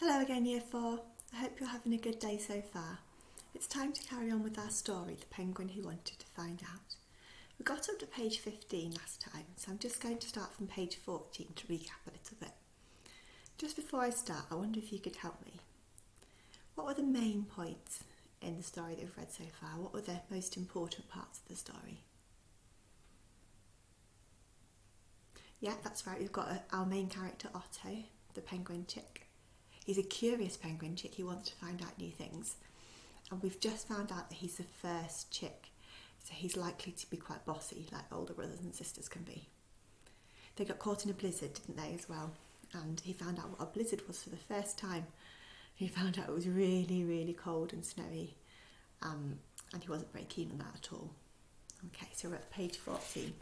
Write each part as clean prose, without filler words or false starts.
Hello again, Year 4. I hope you're having a good day so far. It's time to carry on with our story, The Penguin Who Wanted to Find Out. We got up to page 15 last time, so I'm just going to start from page 14 to recap a little bit. Just before I start, I wonder if you could help me. What were the main points in the story that we've read so far? What were the most important parts of the story? Yeah, that's right. We've got our main character, Otto, the penguin chick. He's a curious penguin chick. He wants to find out new things. And we've just found out that he's the first chick. So he's likely to be quite bossy, like older brothers and sisters can be. They got caught in a blizzard, didn't they, as well? And he found out what a blizzard was for the first time. He found out it was really, really cold and snowy. And he wasn't very keen on that at all. Okay, so we're at page 14.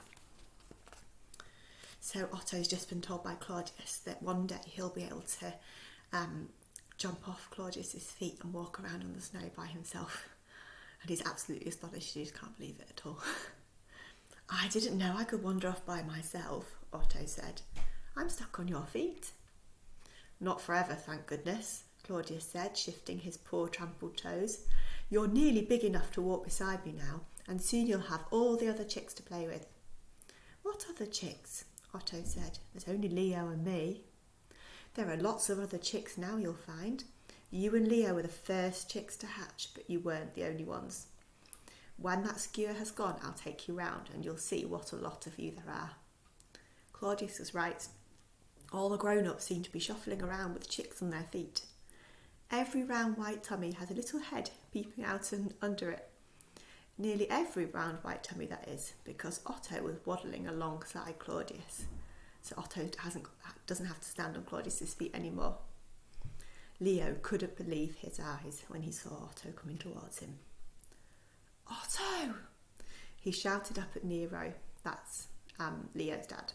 So Otto's just been told by Claudius that one day he'll be able to jump off Claudius's feet and walk around on the snow by himself. And he's absolutely astonished. He just can't believe it at all. I didn't know I could wander off by myself, Otto said. I'm stuck on your feet. Not forever, thank goodness, Claudius said, shifting his poor trampled toes. You're nearly big enough to walk beside me now, and soon you'll have all the other chicks to play with. What other chicks? Otto said. There's only Leo and me. There are lots of other chicks now, you'll find. You and Leo were the first chicks to hatch, but you weren't the only ones. When that skewer has gone, I'll take you round and you'll see what a lot of you there are. Claudius was right. All the grown-ups seem to be shuffling around with chicks on their feet. Every round white tummy has a little head peeping out and under it. Nearly every round white tummy, that is, because Otto was waddling alongside Claudius. So Otto doesn't have to stand on Claudius's feet anymore. Leo couldn't believe his eyes when he saw Otto coming towards him. Otto! He shouted up at Nero. That's Leo's dad.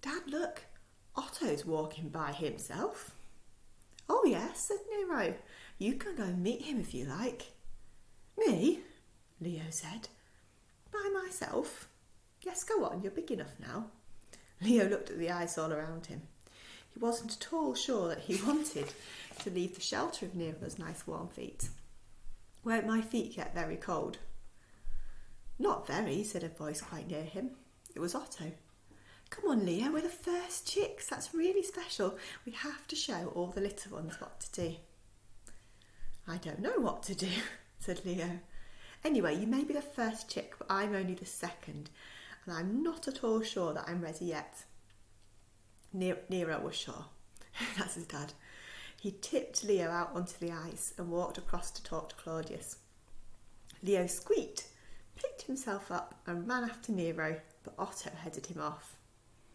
Dad, look! Otto's walking by himself. Oh yes, said Nero. You can go and meet him if you like. Me? Leo said. By myself? Yes, go on, you're big enough now. Leo looked at the ice all around him. He wasn't at all sure that he wanted to leave the shelter of Nero's nice warm feet. Won't my feet get very cold? Not very, said a voice quite near him. It was Otto. Come on, Leo, we're the first chicks. That's really special. We have to show all the little ones what to do. I don't know what to do, said Leo. Anyway, you may be the first chick, but I'm only the second, and I'm not at all sure that I'm ready yet. Nero was sure. That's his dad. He tipped Leo out onto the ice and walked across to talk to Claudius. Leo squeaked, picked himself up and ran after Nero, but Otto headed him off.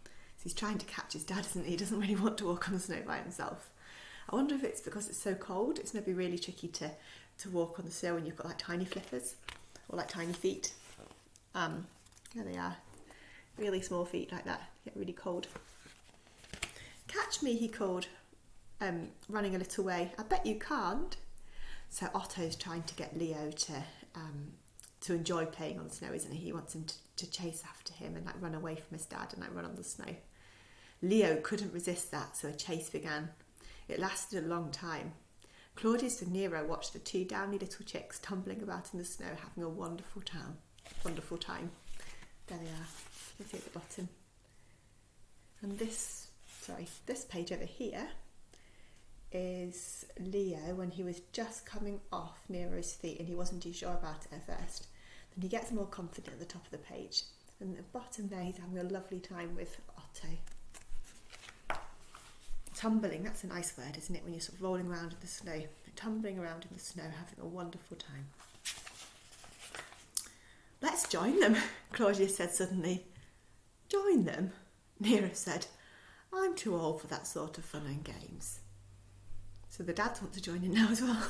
So he's trying to catch his dad, isn't he? He doesn't really want to walk on the snow by himself. I wonder if it's because it's so cold. It's maybe really tricky to walk on the snow when you've got like tiny flippers or like tiny feet. There they are. Really small feet like that. Get really cold. Catch me, he called, running a little way. I bet you can't. So Otto's trying to get Leo to enjoy playing on the snow, isn't he? He wants him to chase after him and like run away from his dad and like run on the snow. Leo couldn't resist that, so a chase began. It lasted a long time. Claudius and Nero watched the two downy little chicks tumbling about in the snow, having a wonderful time. Wonderful time. There they are. You can see at the bottom. And this page over here is Leo when he was just coming off Nero's feet and he wasn't too sure about it at first. Then he gets more confident at the top of the page. And at the bottom there, he's having a lovely time with Otto. Tumbling, that's a nice word, isn't it? When you're sort of rolling around in the snow, tumbling around in the snow, having a wonderful time. Let's join them, Claudius said suddenly. Join them? Nero said. I'm too old for that sort of fun and games. So the dads want to join in now as well.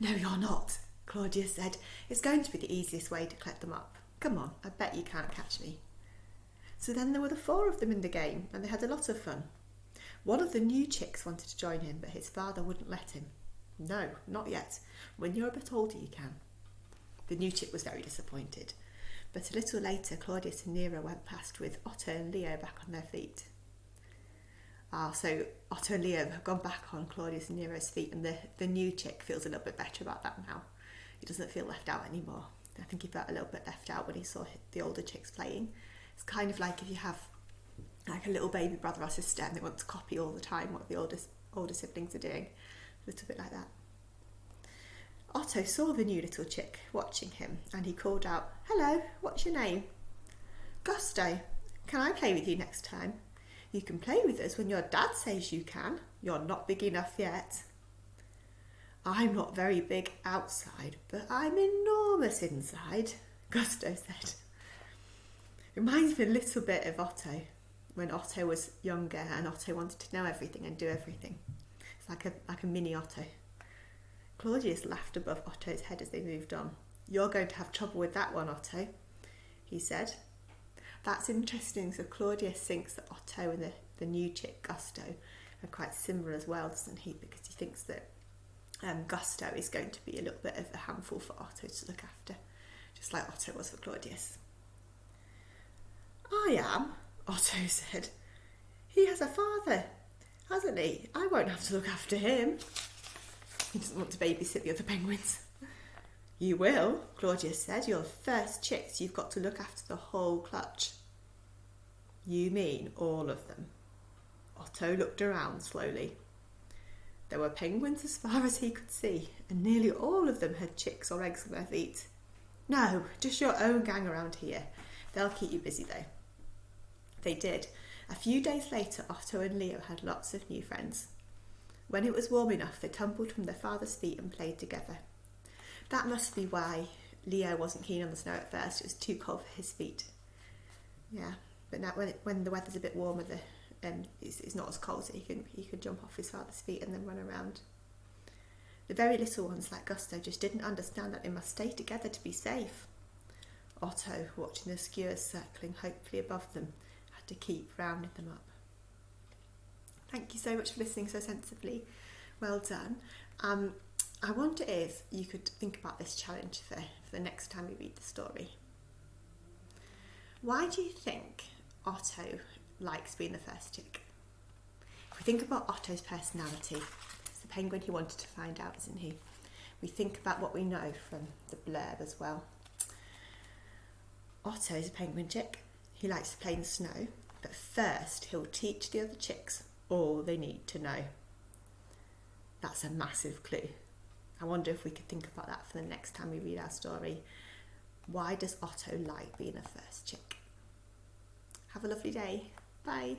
No, you're not, Claudius said. It's going to be the easiest way to collect them up. Come on, I bet you can't catch me. So then there were the four of them in the game, and they had a lot of fun. One of the new chicks wanted to join in, but his father wouldn't let him. No, not yet. When you're a bit older, you can. The new chick was very disappointed. But a little later, Claudius and Nero went past with Otto and Leo back on their feet. So Otto and Leo have gone back on Claudius and Nero's feet, and the new chick feels a little bit better about that now. He doesn't feel left out anymore. I think he felt a little bit left out when he saw the older chicks playing. It's kind of like if you have like a little baby brother or sister and they want to copy all the time what the older siblings are doing. A little bit like that. Otto saw the new little chick watching him and he called out, "Hello, what's your name?" "Gusto. Can I play with you next time?" "You can play with us when your dad says you can. You're not big enough yet." "I'm not very big outside, but I'm enormous inside," Gusto said. It reminds me a little bit of Otto, when Otto was younger and Otto wanted to know everything and do everything. It's like a mini Otto. Claudius laughed above Otto's head as they moved on. "You're going to have trouble with that one, Otto," he said. That's interesting. So Claudius thinks that Otto and the new chick, Gusto, are quite similar as well, doesn't he? Because he thinks that Gusto is going to be a little bit of a handful for Otto to look after, just like Otto was for Claudius. "I am," Otto said. "He has a father, hasn't he? I won't have to look after him." He doesn't want to babysit the other penguins. "You will," Claudius said. "You're the first chicks. You've got to look after the whole clutch." "You mean all of them?" Otto looked around slowly. There were penguins as far as he could see, and nearly all of them had chicks or eggs on their feet. "No, just your own gang around here. They'll keep you busy though." They did. A few days later, Otto and Leo had lots of new friends. When it was warm enough, they tumbled from their father's feet and played together. That must be why Leo wasn't keen on the snow at first. It was too cold for his feet. Yeah, but now when the weather's a bit warmer, it's not as cold, so he can jump off his father's feet and then run around. The very little ones, like Gusto, just didn't understand that they must stay together to be safe. Otto, watching the skewers circling hopefully above them, had to keep rounding them up. Thank you so much for listening so sensibly. Well done. I wonder if you could think about this challenge for the next time you read the story. Why do you think Otto likes being the first chick? If we think about Otto's personality, it's the penguin he wanted to find out, isn't he? We think about what we know from the blurb as well. Otto is a penguin chick. He likes to play in the snow, but first he'll teach the other chicks all they need to know. That's a massive clue. I wonder if we could think about that for the next time we read our story. Why does Otto like being a first chick? Have a lovely day. Bye.